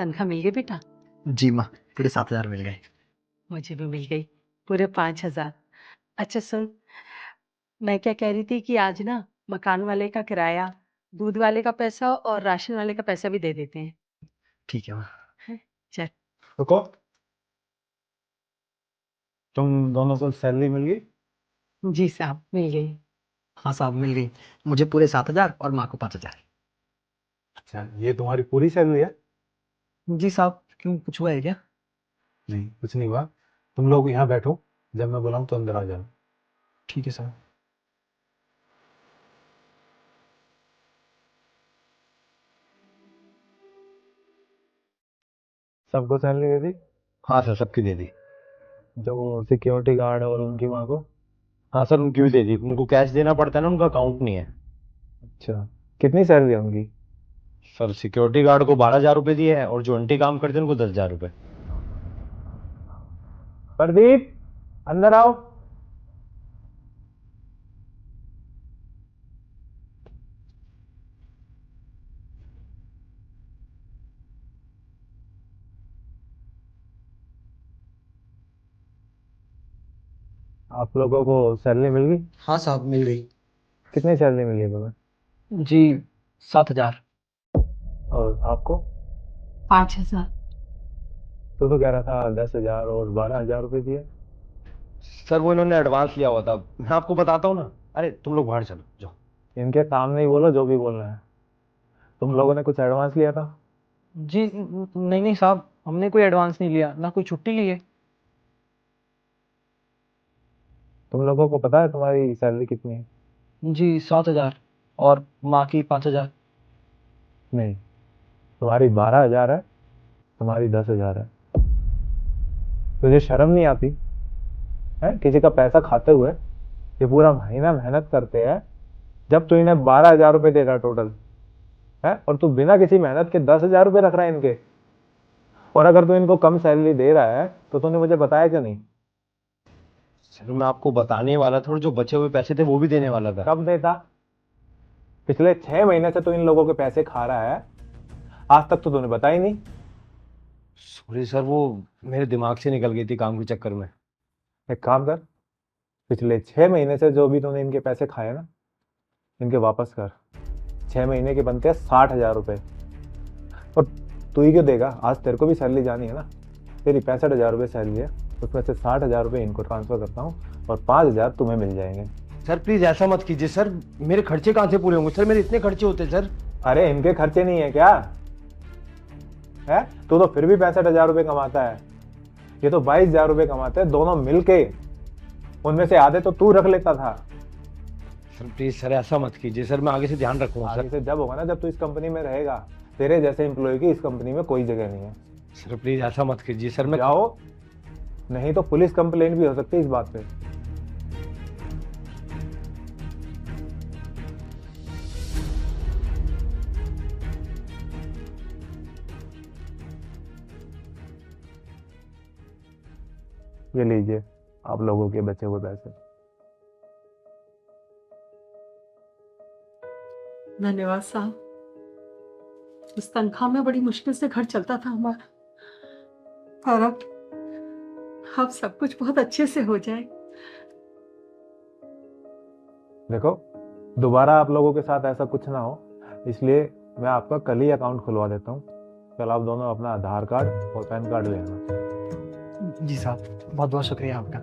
तनख्वाह मिल गई बेटा? जी माँ, पूरे 7,000 मिल गए। मुझे भी मिल गई पूरे 5,000। अच्छा सुन, मैं क्या कह रही थी कि आज ना मकान वाले का किराया, दूध वाले का पैसा और राशन वाले का पैसा भी दे देते हैं। ठीक है माँ। हैं? चल। रुको, तुम दोनों को सैलरी मिल गई? जी साहब, मिल गई। हाँ साहब, मिल गई। मुझे पूरे 7,000 और माँ को 5,000। अच्छा, ये तुम्हारी पूरी सैलरी है? जी साहब, क्यों कुछ हुआ है क्या? नहीं, कुछ नहीं हुआ। तुम लोग यहाँ बैठो, जब मैं बुलाऊं तो अंदर आ जाओ। ठीक है साहब। सबको सैलरी दे दी? हाँ सर, सबकी दे दी। जो सिक्योरिटी गार्ड और उनकी माँ को? हाँ सर, उनकी भी दे दी। उनको कैश देना पड़ता है ना, उनका अकाउंट नहीं है। अच्छा, कितनी सैलरी है उनकी? सर, सिक्योरिटी गार्ड को 12,000 रुपये दिए हैं और जो आंटी काम करते हैं उनको 10,000 रुपये। प्रदीप, अंदर आओ। आप लोगों को सैलरी मिल गई? हाँ साहब, मिल गई। कितनी सैलरी मिली है तुम्हें? जी 7,000। और आपको? 5,000। तो कह रहा था 10,000 और 12,000 रुपये दिए। सर, वो इन्होंने एडवांस लिया हुआ था। मैं आपको बताता हूँ ना। अरे तुम लोग बाहर चलो, जाओ। इनके सामने ही बोलो जो भी बोलना है। तुम लोगों ने कुछ एडवांस लिया था? जी नहीं नहीं साहब, हमने कोई एडवांस नहीं लिया, ना कोई छुट्टी ली है। तुम लोगों को पता है तुम्हारी सैलरी कितनी है? जी 7,000 और माँ की 5,000। नहीं, तुम्हारी 12,000 है, तुम्हारी 10,000 है। तुझे शर्म नहीं आती है किसी का पैसा खाते हुए? ये पूरा महीना मेहनत करते हैं, जब तू इन्हें 12,000 रुपये दे रहा टोटल है, और तू बिना किसी मेहनत के 10,000 रुपये रख रहा है इनके। और अगर तू इनको कम सैलरी दे रहा है तो तूने मुझे बताया क्यों नहीं? सर, मैं आपको बताने वाला था और जो बचे हुए पैसे थे वो भी देने वाला था। कब देता? पिछले 6 महीने से तू इन लोगों के पैसे खा रहा है, आज तक तो तूने बताया ही नहीं। सॉरी सर, वो मेरे दिमाग से निकल गई थी काम के चक्कर में। एक काम कर, पिछले 6 महीने से जो भी तूने इनके पैसे खाए ना, इनके वापस कर। 6 महीने के बनते हैं 60,000 रुपये। और तू ही क्यों देगा? आज तेरे को भी सैलरी जानी है ना। तेरी 65,000 रुपये सैलरी है, उसमें से 60,000 रुपये इनको ट्रांसफर करता हूँ और 5,000 तुम्हें मिल जाएंगे। सर प्लीज ऐसा मत कीजिए सर, मेरे खर्चे कहाँ से पूरे होंगे सर? मेरे इतने खर्चे होते हैं सर। अरे इनके खर्चे नहीं है क्या है? तू तो फिर भी 65,000 रुपये कमाता है, ये तो 22,000 रुपये कमाते हैं दोनों मिलके। उनमें से आधे तो तू रख लेता था। सर प्लीज सर, ऐसा मत कीजिए सर, मैं आगे से ध्यान रखूंगा आगे सर। से जब होगा ना, जब तू इस कंपनी में रहेगा, तेरे जैसे एम्प्लॉय की इस कंपनी में कोई जगह नहीं है। सर प्लीज ऐसा मत कीजिए सर, मैं जाओ, नहीं तो पुलिस कंप्लेंट भी हो सकती है इस बात पे। ये लीजिए आप लोगों के बचे हुए पैसे। धन्यवाद साहब। उस तनख्वाह में बड़ी मुश्किल से घर चलता था हमारा, और अब सब कुछ बहुत अच्छे से हो जाए। देखो, दोबारा आप लोगों के साथ ऐसा कुछ ना हो, इसलिए मैं आपका कल ही अकाउंट खुलवा देता हूँ। कल आप दोनों अपना आधार कार्ड और पैन कार्ड ले आना। जी साहब, बहुत बहुत शुक्रिया आपका।